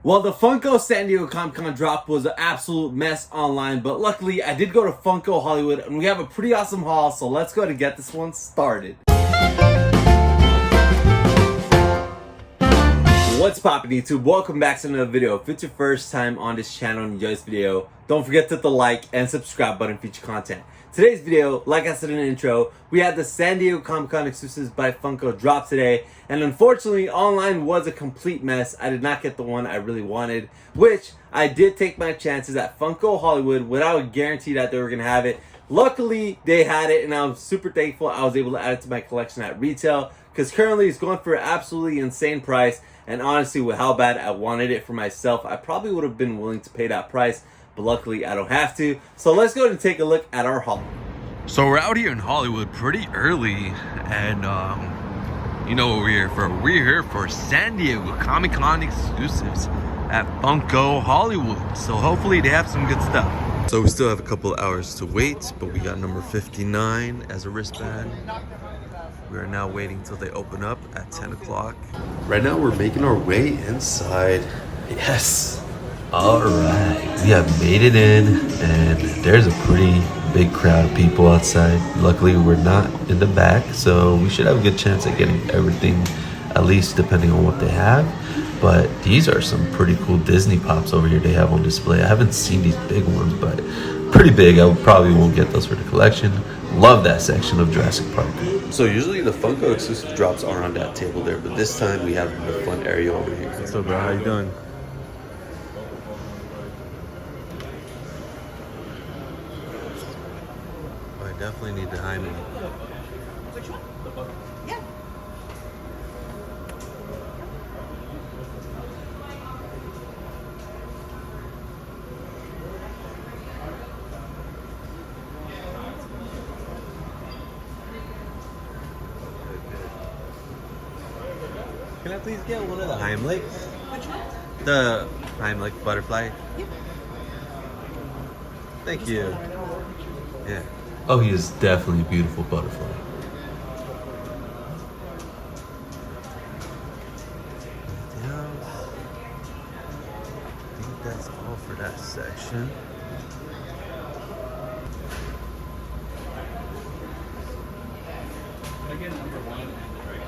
Well, the Funko San Diego Comic-Con drop was an absolute mess online, but luckily I did go to Funko Hollywood and we have a pretty awesome haul, so let's go to get this one started. What's poppin' YouTube? Welcome back to another video. If it's your first time on this channel and you enjoy this video, don't forget to hit the like and subscribe button for future content. Today's video, like I said in the intro, we had the San Diego Comic-Con exclusives by Funko drop today, and unfortunately online was a complete mess. I did not get the one I really wanted, which I did take my chances at Funko Hollywood without a guarantee that they were gonna have it. Luckily they had it and I'm super thankful I was able to add it to my collection at retail, because currently it's going for an absolutely insane price. And honestly, with how bad I wanted it for myself, I probably would have been willing to pay that price, but luckily I don't have to. So let's go ahead and take a look at our haul. So we're out here in Hollywood pretty early, and you know what we're here for? We're here for San Diego Comic-Con exclusives at Funko Hollywood. So hopefully they have some good stuff. So we still have a couple of hours to wait, but we got number 59 as a wristband. We are now waiting till they open up at 10 o'clock. Right now we're making our way inside. Yes. All right, we have made it in, and there's a pretty big crowd of people outside. Luckily we're not in the back, so we should have a good chance at getting everything, at least depending on what they have. But these are some pretty cool Disney Pops over here they have on display. I haven't seen these big ones, but pretty big. I probably won't get those for the collection. Love that section of Jurassic Park. So usually the Funko exclusive drops are on that table there, but this time we have the fun area over here. What's up, bro? How you doing? Oh, I definitely need the Hyman. Which one? Yeah. Can I please get one of the Heimlich? Which one? The Heimlich butterfly? Yep. Thank you. Yeah. Oh, he is definitely a beautiful butterfly. Yeah. I think that's all for that section. Again, number one and the dragon.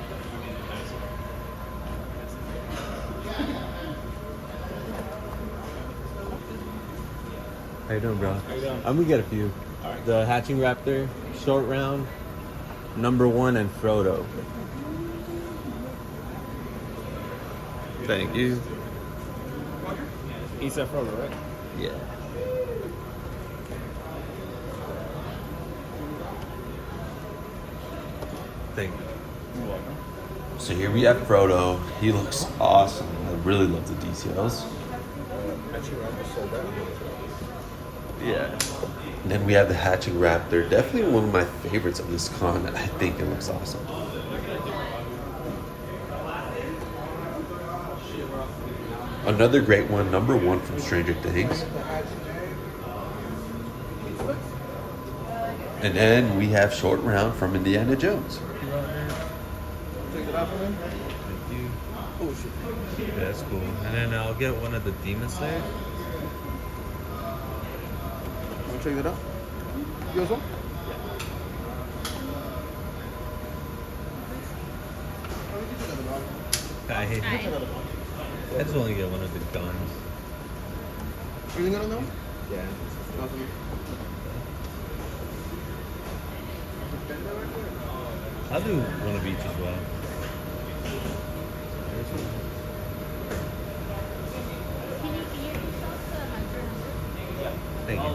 How you doing, bro? How you doing? I'm gonna get a few. Alright. The Hatching Raptor, Short Round, Number One, and Frodo. Thank you. He said Frodo, right? Yeah. Thank you. You're welcome. So here we have Frodo. He looks awesome. I really love the details. Yeah. And then we have the Hatching Raptor. Definitely one of my favorites of this con. I think it looks awesome. Another great one, Number One from Stranger Things. And then we have Short Round from Indiana Jones. Take it off of him? Thank you. Oh, shit. Yeah, that's cool. And then I'll get one of the Demon Slayer. Want to check that out? You guys want? I just want to get one of the guns. Everything good on that one? Yeah. Awesome. I'll do one of each as well. Thank you.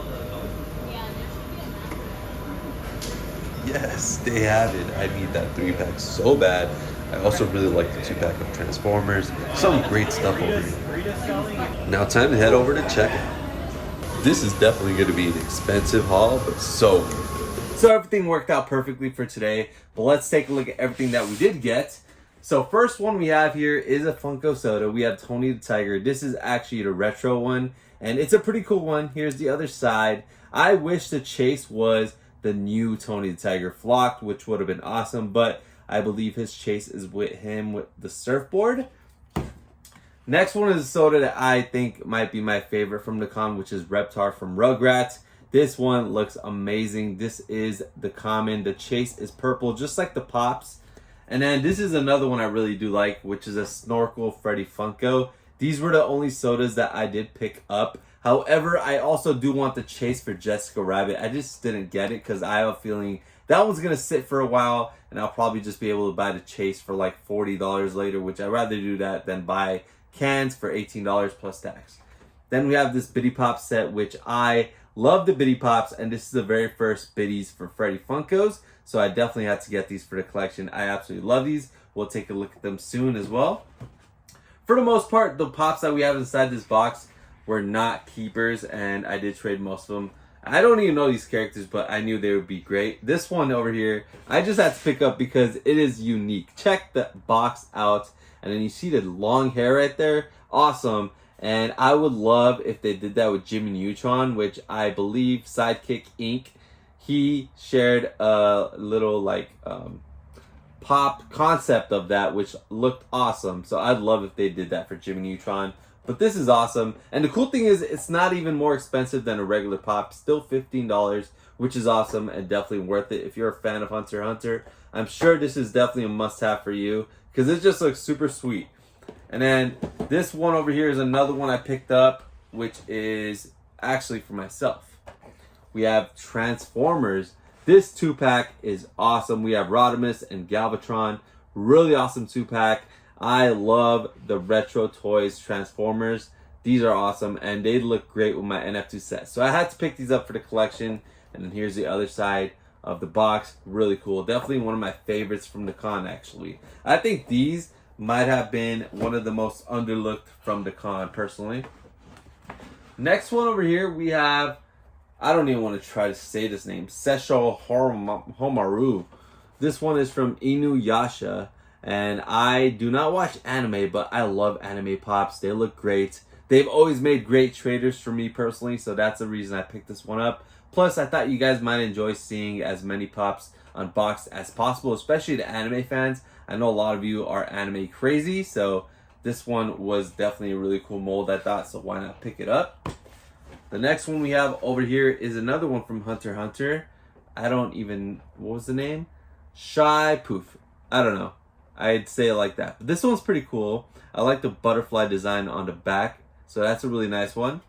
Yes, they have it. I need that 3-pack so bad. I also really like the 2-pack of Transformers. Some great stuff over here. Now time to head over to checkout. This is definitely going to be an expensive haul, but so worth it. So everything worked out perfectly for today, but let's take a look at everything that we did get. So first one we have here is a Funko soda. We have Tony the Tiger. This is actually the retro one, and it's a pretty cool one. Here's the other side. I wish the chase was the new Tony the Tiger flocked, which would have been awesome, but I believe his chase is with him with the surfboard. Next one is a soda that I think might be my favorite from the con, which is Reptar from Rugrats. This one looks amazing. This is the common. The chase is purple, just like the Pops. And then this is another one I really do like, which is a Snorkel Freddy Funko. These were the only sodas that I did pick up. However, I also do want the chase for Jessica Rabbit. I just didn't get it because I have a feeling that one's going to sit for a while, and I'll probably just be able to buy the chase for like $40 later, which I'd rather do that than buy cans for $18 plus tax. Then we have this Bitty Pop set, which I love the Bitty Pops, and this is the very first Bitties for Freddy Funkos, so I definitely had to get these for the collection. I absolutely love these. We'll take a look at them soon as well. For the most part, the Pops that we have inside this box were not keepers, and I did trade most of them. I don't even know these characters, but I knew they would be great. This one over here, I just had to pick up because it is unique. Check the box out, and then you see the long hair right there. Awesome. And I would love if they did that with Jimmy Neutron, which I believe Sidekick Inc. He shared a little like pop concept of that, which looked awesome. So I'd love if they did that for Jimmy Neutron. But this is awesome. And the cool thing is it's not even more expensive than a regular Pop. Still $15, which is awesome and definitely worth it. If you're a fan of Hunter x Hunter, I'm sure this is definitely a must-have for you because it just looks super sweet. And then this one over here is another one I picked up, which is actually for myself. We have Transformers. This 2-pack is awesome. We have Rodimus and Galvatron. Really awesome 2-pack. I love the retro toys Transformers. These are awesome and they look great with my NF2 set. So I had to pick these up for the collection. And then here's the other side of the box. Really cool. Definitely one of my favorites from the con actually. I think these might have been one of the most underlooked from the con personally. Next one over here we have, I don't even want to try to say this name, Sessho Homaru. This one is from Inuyasha. And I do not watch anime, but I love anime Pops. They look great. They've always made great traders for me personally, so that's the reason I picked this one up. Plus, I thought you guys might enjoy seeing as many Pops unboxed as possible, especially the anime fans. I know a lot of you are anime crazy, so this one was definitely a really cool mold, I thought, so why not pick it up? The next one we have over here is another one from Hunter x Hunter. I don't even, what was the name? Shy Poof. I don't know. I'd say it like that. But this one's pretty cool. I like the butterfly design on the back. So that's a really nice one.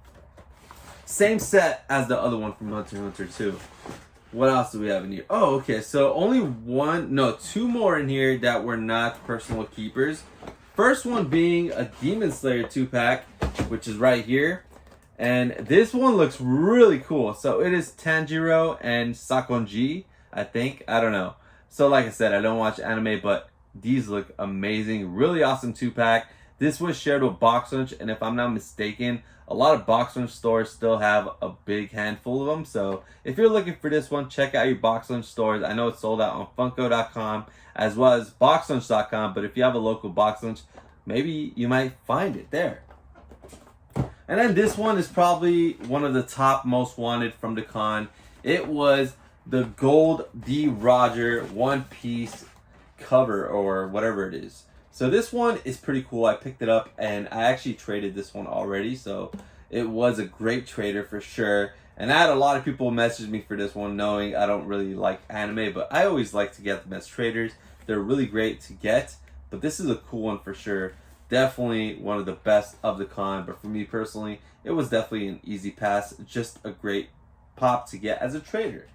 Same set as the other one from Hunter x Hunter 2. What else do we have in here? Oh, okay. So only two more in here that were not personal keepers. First one being a Demon Slayer 2-pack, which is right here. And this one looks really cool. So it is Tanjiro and Sakonji, I think. I don't know. So like I said, I don't watch anime, but these look amazing. Really awesome 2-pack. This was shared with Box Lunch, and if I'm not mistaken, a lot of Box Lunch stores still have a big handful of them. So if you're looking for this one, check out your Box Lunch stores. I know it's sold out on Funko.com as well as BoxLunch.com, but if you have a local Box Lunch, maybe you might find it there. And then this one is probably one of the top most wanted from the con. It was the Gold D. Roger One Piece cover or whatever it is. So this one is pretty cool. I picked it up and I actually traded this one already, so it was a great trader for sure. And I had a lot of people message me for this one, knowing I don't really like anime, but I always like to get them as traders. They're really great to get, but this is a cool one for sure. Definitely one of the best of the con, but for me personally, it was definitely an easy pass. Just a great pop to get as a trader.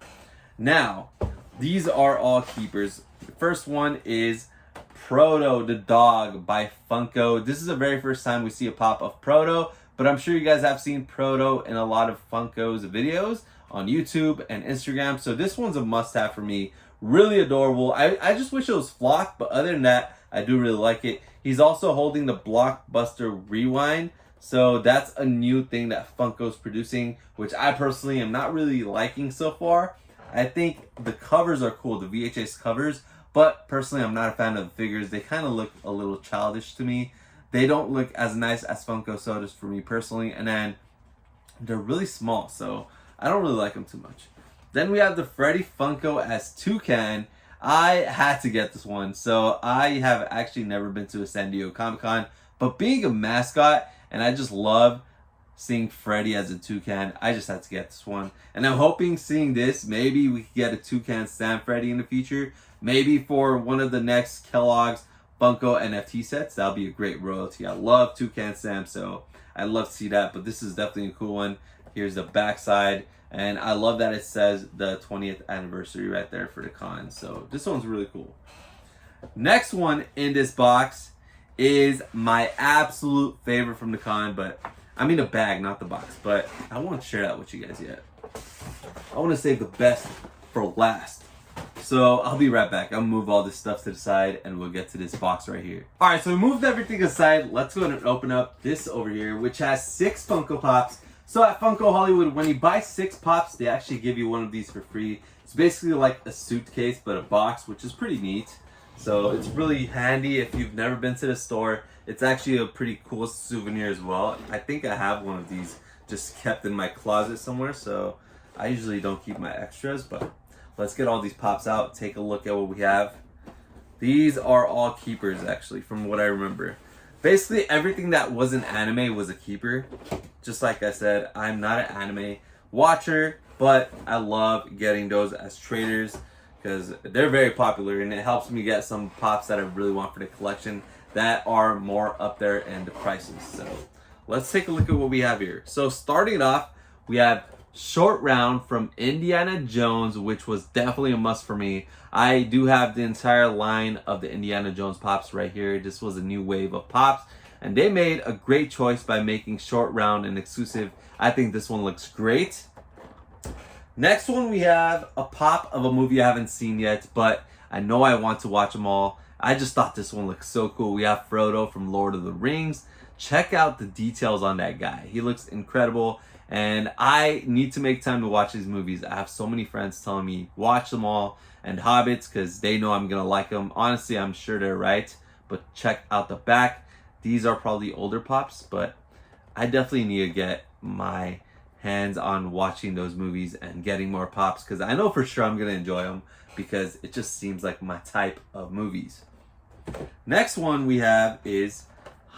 Now, these are all keepers. The first one is Proto the Dog by Funko. This is the very first time we see a pop of Proto, but I'm sure you guys have seen Proto in a lot of Funko's videos on YouTube and Instagram, so this one's a must-have for me. Really adorable. I just wish it was flocked, but other than that, I do really like it. He's also holding the Blockbuster Rewind, so that's a new thing that Funko's producing, which I personally am not really liking so far. I think the covers are cool, the VHS covers, but personally I'm not a fan of the figures. They kind of look a little childish to me. They don't look as nice as Funko sodas for me personally, and then they're really small, so I don't really like them too much. Then we have the Freddy Funko as Toucan. I had to get this one. So I have actually never been to a San Diego Comic-Con, But being a mascot, and I just love seeing Freddy as a toucan, I just had to get this one. And I'm hoping seeing this, maybe we could get a toucan Sam Freddy in the future. Maybe for one of the next Kellogg's Funko NFT sets. That'll be a great royalty. I love toucan Sam, so I'd love to see that. But this is definitely a cool one. Here's the backside. And I love that it says the 20th anniversary right there for the con. So this one's really cool. Next one in this box is my absolute favorite from the con, but I mean the bag, not the box. But I won't share that with you guys yet. I want to save the best for last. So I'll be right back. I'll move all this stuff to the side and we'll get to this box right here. All right, so we moved everything aside. Let's go ahead and open up this over here, which has 6 Funko Pops. So at Funko Hollywood, when you buy 6 Pops, they actually give you one of these for free. It's basically like a suitcase, but a box, which is pretty neat. So it's really handy if you've never been to the store. It's actually a pretty cool souvenir as well. I think I have one of these just kept in my closet somewhere. So I usually don't keep my extras, but let's get all these Pops out. Take a look at what we have. These are all keepers actually, from what I remember. Basically everything that wasn't anime was a keeper. Just like I said, I'm not an anime watcher, but I love getting those as traders because they're very popular and it helps me get some Pops that I really want for the collection that are more up there in the prices. So let's take a look at what we have here. So starting it off, we have Short Round from Indiana Jones, which was definitely a must for me. I do have the entire line of the Indiana Jones Pops right here. This was a new wave of Pops, and they made a great choice by making Short Round an exclusive. I think this one looks great. Next one, we have a Pop of a movie I haven't seen yet, but I know I want to watch them all. I just thought this one looks so cool. We have Frodo from Lord of the Rings. Check out the details on that guy. He looks incredible. And I need to make time to watch these movies. I have so many friends telling me watch them all, and Hobbits because they know I'm gonna like them. Honestly, I'm sure they're right, but check out the back. These are probably older Pops, but I definitely need to get my hands on watching those movies and getting more Pops because I know for sure I'm gonna enjoy them because it just seems like my type of movies. Next one we have is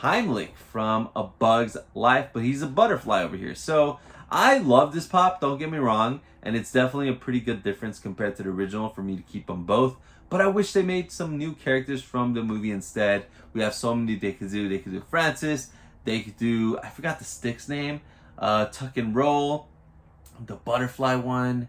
Heimlich from A Bug's Life, but he's a butterfly over here. So I love this Pop, don't get me wrong, and it's definitely a pretty good difference compared to the original for me to keep them both. But I wish they made some new characters from the movie instead. We have so many they could do. They could do Francis, they could do, I forgot the stick's name, Tuck and Roll, the butterfly one.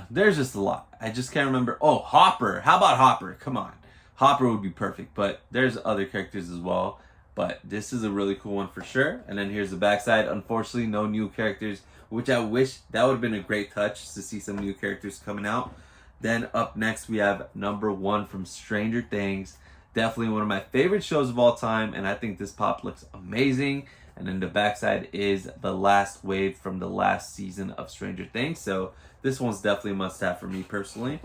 There's just a lot. I just can't remember. Oh, Hopper. How about Hopper? Come on. Hopper would be perfect, but there's other characters as well. But this is a really cool one for sure. And then here's the backside. Unfortunately, no new characters, which I wish that would have been a great touch to see some new characters coming out. Then up next, we have number 1 from Stranger Things. Definitely one of my favorite shows of all time. And I think this Pop looks amazing. And then the backside is the last wave from the last season of Stranger Things. So this one's definitely a must-have for me personally.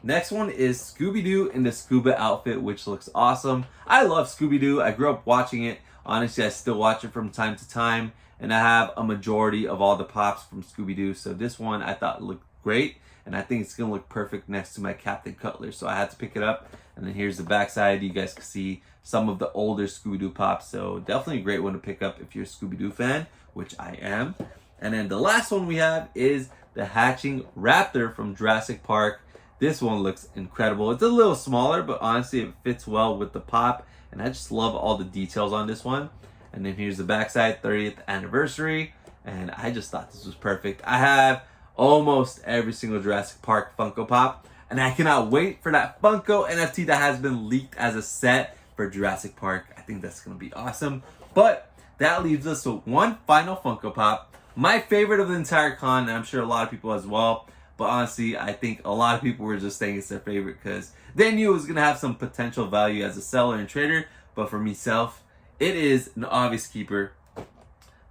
Next one is Scooby-Doo in the scuba outfit, which looks awesome. I love Scooby-Doo. I grew up watching it. Honestly, I still watch it from time to time. And I have a majority of all the Pops from Scooby-Doo. So this one I thought looked great. And I think it's going to look perfect next to my Captain Cutler. So I had to pick it up. And then here's the backside. You guys can see some of the older Scooby-Doo Pops. So definitely a great one to pick up if you're a Scooby-Doo fan, which I am. And then the last one we have is the Hatching Raptor from Jurassic Park. This one looks incredible. It's a little smaller, but honestly, it fits well with the Pop. And I just love all the details on this one. And then here's the backside, 30th anniversary. And I just thought this was perfect. I have almost every single Jurassic Park Funko Pop. And I cannot wait for that Funko NFT that has been leaked as a set for Jurassic Park. I think that's going to be awesome. But that leaves us with one final Funko Pop. My favorite of the entire con, and I'm sure a lot of people as well. But honestly, I think a lot of people were just saying it's their favorite because they knew it was going to have some potential value as a seller and trader. But for myself, it is an obvious keeper.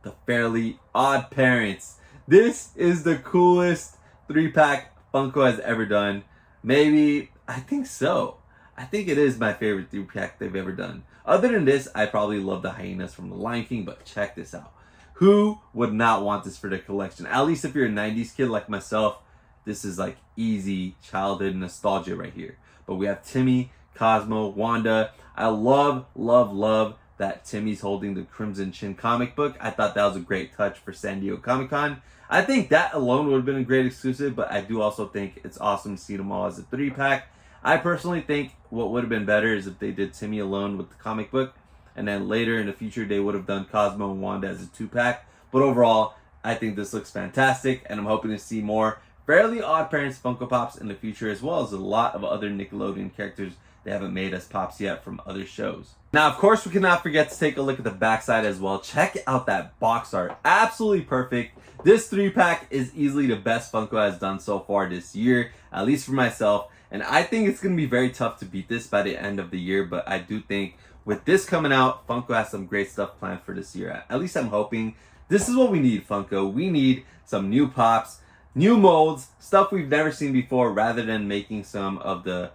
The Fairly Odd Parents. This is the coolest 3-pack Funko has ever done. Maybe, I think so. I think it is my favorite 3-pack they've ever done. Other than this, I probably love the hyenas from The Lion King, but check this out. Who would not want this for their collection? At least if you're a 90s kid like myself, this is like easy childhood nostalgia right here. But we have Timmy, Cosmo, Wanda. I love, love, love that Timmy's holding the Crimson Chin comic book. I thought that was a great touch for San Diego Comic-Con. I think that alone would have been a great exclusive, but I do also think it's awesome to see them all as a 3-pack. I personally think what would have been better is if they did Timmy alone with the comic book, and then later in the future they would have done Cosmo and Wanda as a 2-pack. But overall, I think this looks fantastic, and I'm hoping to see more Fairly Odd Parents Funko Pops in the future, as well as a lot of other Nickelodeon characters they haven't made as Pops yet from other shows. Now, of course, we cannot forget to take a look at the backside as well. Check out that box art. Absolutely perfect. This 3-pack is easily the best Funko has done so far this year, at least for myself. And I think it's going to be very tough to beat this by the end of the year, but I do think with this coming out, Funko has some great stuff planned for this year. At least I'm hoping. This is what we need, Funko. We need some new Pops, new molds, stuff we've never seen before, rather than making some of the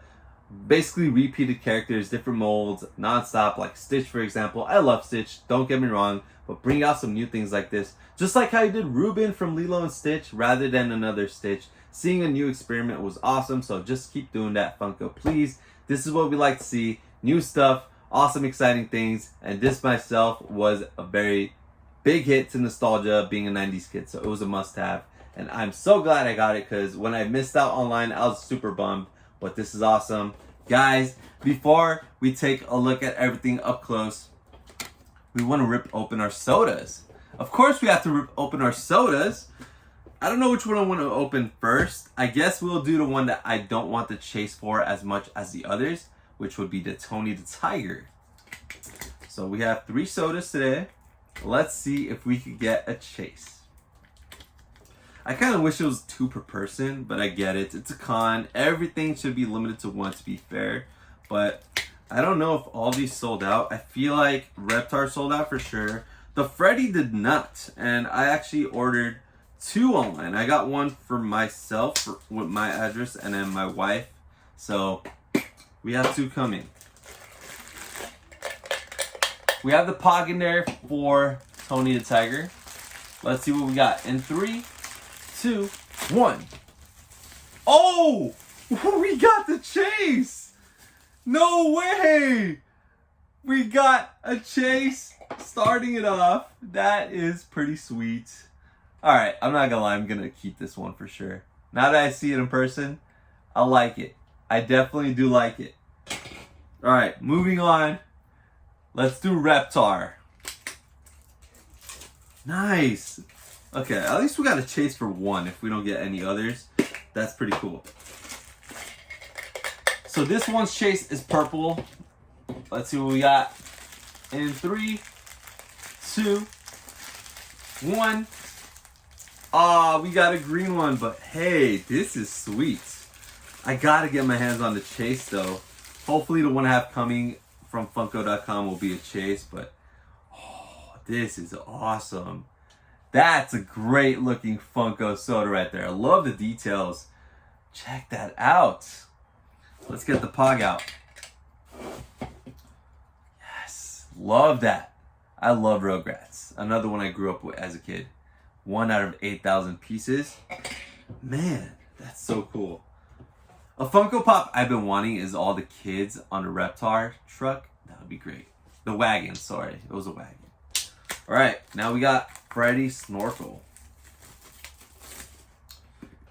basically repeated characters, different molds, non-stop, like Stitch, for example. I love Stitch, don't get me wrong, but bring out some new things like this. Just like how you did Ruben from Lilo and Stitch, rather than another Stitch. Seeing a new experiment was awesome, so just keep doing that, Funko, please. This is what we like to see. New stuff, awesome, exciting things, and this myself was a very big hit to nostalgia, being a 90s kid, so it was a must-have. And I'm so glad I got it, because when I missed out online, I was super bummed. But this is awesome. Guys, before we take a look at everything up close, we want to rip open our sodas. Of course we have to rip open our sodas. I don't know which one I want to open first. I guess we'll do the one that I don't want to chase for as much as the others, which would be the Tony the Tiger. So we have 3 sodas today. Let's see if we could get a chase. I kind of wish it was 2 per person, but I get it. It's a con. Everything should be limited to 1 to be fair. But I don't know if all these sold out. I feel like Reptar sold out for sure. The Freddy did not. And I actually ordered 2 online. I got one for myself with my address and then my wife. So we have 2 coming. We have the Pog in there for Tony the Tiger. Let's see what we got. In 3, 2, 1. Oh! We got the chase! No way! We got a chase starting it off. That is pretty sweet. Alright, I'm not gonna lie, I'm gonna keep this one for sure. Now that I see it in person, I like it. I definitely do like it. Alright, moving on. Let's do Reptar. Nice. Okay, at least we got a chase for 1 if we don't get any others. That's pretty cool. So this one's chase is purple. Let's see what we got. In 3, 2, 1. Ah, we got a green one, but hey, this is sweet. I gotta get my hands on the chase though. Hopefully the one I have coming from Funko.com will be a chase, but oh, this is awesome. That's a great looking Funko soda right there. I love the details. Check that out. Let's get the Pog out. Yes, love that. I love Rugrats. Another one I grew up with as a kid. 1 out of 8,000 pieces. Man, that's so cool. A Funko Pop I've been wanting is all the kids on the Reptar truck. That would be great. The wagon, sorry. It was a wagon. Alright, now we got Freddy Snorkel.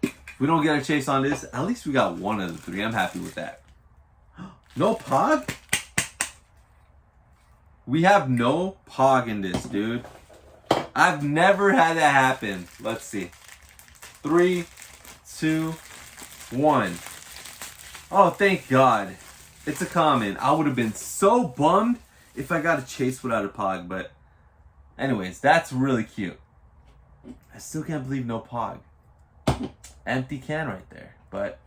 If we don't get a chase on this, at least we got 1 of the 3. I'm happy with that. No Pog? We have no Pog in this, dude. I've never had that happen. Let's see. 3, 2, 1. Oh, thank God. It's a common. I would have been so bummed if I got a chase without a Pog, but anyways, that's really cute. I still can't believe no Pog. Empty can right there, but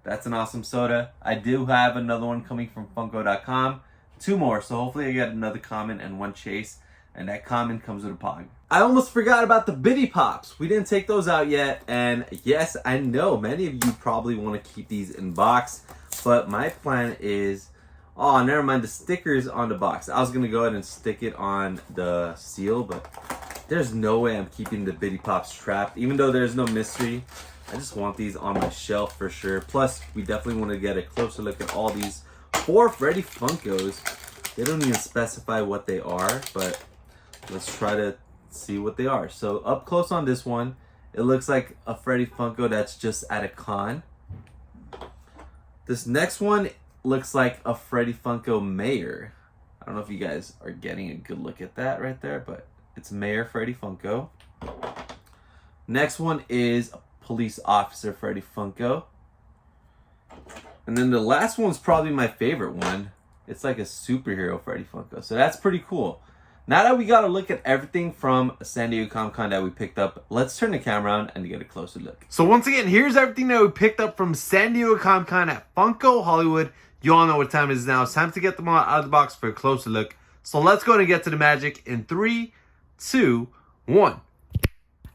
that's an awesome soda. I do have another one coming from Funko.com. 2 more, so hopefully I get another common and 1 chase, and that common comes with a Pog. I almost forgot about the Bitty Pops. We didn't take those out yet, and yes, I know many of you probably want to keep these in box, but my plan is, oh, never mind the stickers on the box. I was going to go ahead and stick it on the seal, but there's no way I'm keeping the Bitty Pops trapped, even though there's no mystery. I just want these on my shelf for sure. Plus, we definitely want to get a closer look at all these 4 Freddy Funkos. They don't even specify what they are, but let's try to see what they are. So up close on this one, it looks like a Freddy Funko that's just at a con. This next one looks like a Freddy Funko Mayor. I don't know if you guys are getting a good look at that right there, but it's Mayor Freddy Funko. Next one is a Police Officer Freddy Funko. And then the last one's probably my favorite one. It's like a superhero Freddy Funko. So that's pretty cool. Now that we got a look at everything from San Diego Comic-Con that we picked up, let's turn the camera on and get a closer look. So once again, here's everything that we picked up from San Diego Comic-Con at Funko Hollywood. You all know what time it is now. It's time to get them all out of the box for a closer look. So let's go and get to the magic in 3, 2, 1.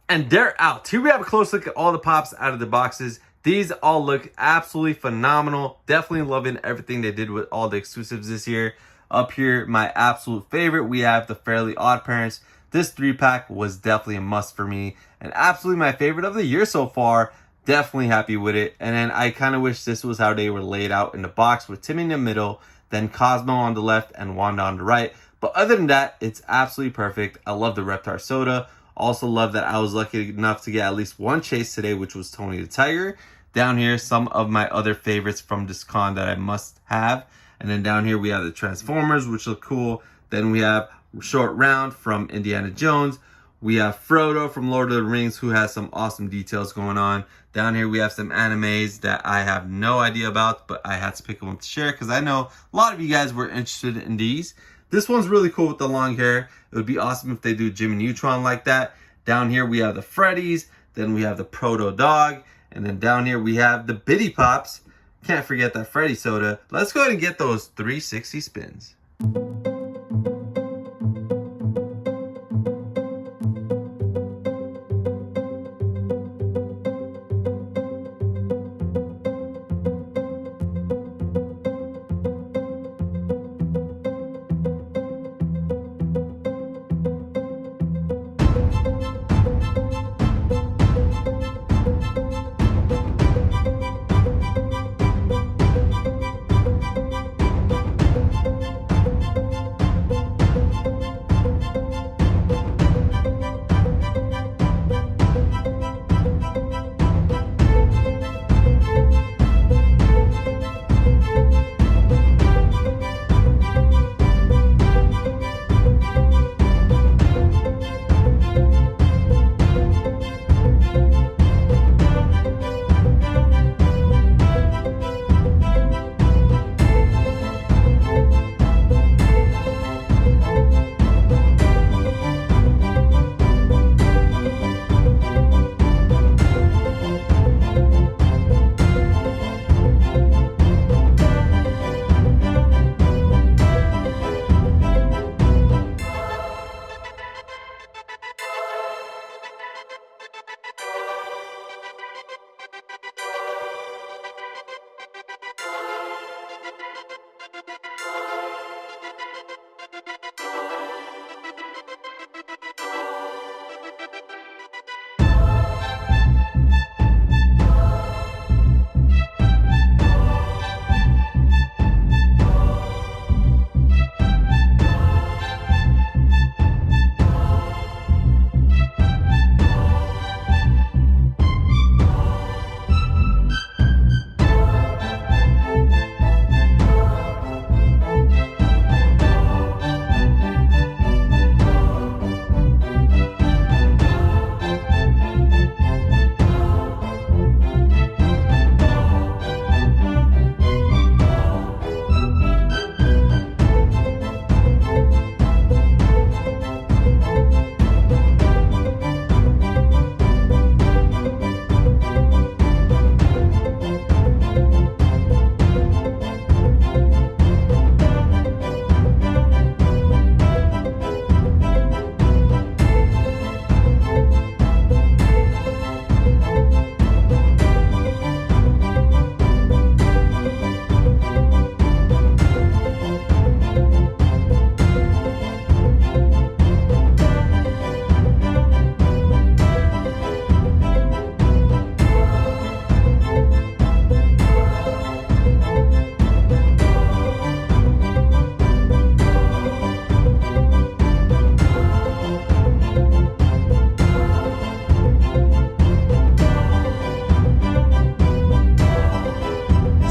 And they're out. Here we have a close look at all the pops out of the boxes. These all look absolutely phenomenal. Definitely loving everything they did with all the exclusives this year. Up here, my absolute favorite, we have the Fairly Odd Parents. This 3-pack was definitely a must for me. And absolutely my favorite of the year so far. Definitely happy with it. And then I kind of wish this was how they were laid out in the box with Timmy in the middle, then Cosmo on the left and Wanda on the right. But other than that, it's absolutely perfect. I love the Reptar Soda. Also love that I was lucky enough to get at least one chase today, which was Tony the Tiger. Down here, some of my other favorites from this con that I must have. And then down here, we have the Transformers, which look cool. Then we have Short Round from Indiana Jones. We have Frodo from Lord of the Rings, who has some awesome details going on. Down here, we have some animes that I have no idea about, but I had to pick them up to share because I know a lot of you guys were interested in these. This one's really cool with the long hair. It would be awesome if they do Jimmy Neutron like that. Down here, we have the Freddies. Then we have the Proto Dog. And then down here, we have the Bitty Pops. Can't forget that Freddy Soda. Let's go ahead and get those 360 spins.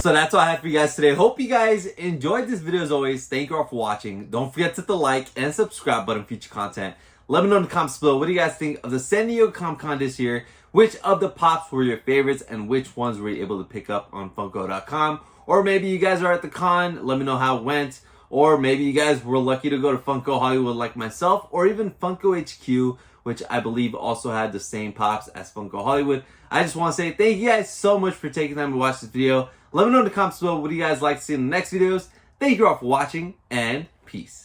So that's all I have for you guys today. Hope you guys enjoyed this video as always. Thank you all for watching. Don't forget to hit the like and subscribe button for future content. Let me know in the comments below, what do you guys think of the San Diego Comic-Con this year? Which of the pops were your favorites and which ones were you able to pick up on Funko.com? Or maybe you guys are at the con, let me know how it went. Or maybe you guys were lucky to go to Funko Hollywood like myself, or even Funko HQ, which I believe also had the same pops as Funko Hollywood. I just want to say thank you guys so much for taking time to watch this video. Let me know in the comments below, what do you guys like to see in the next videos. Thank you all for watching, and peace.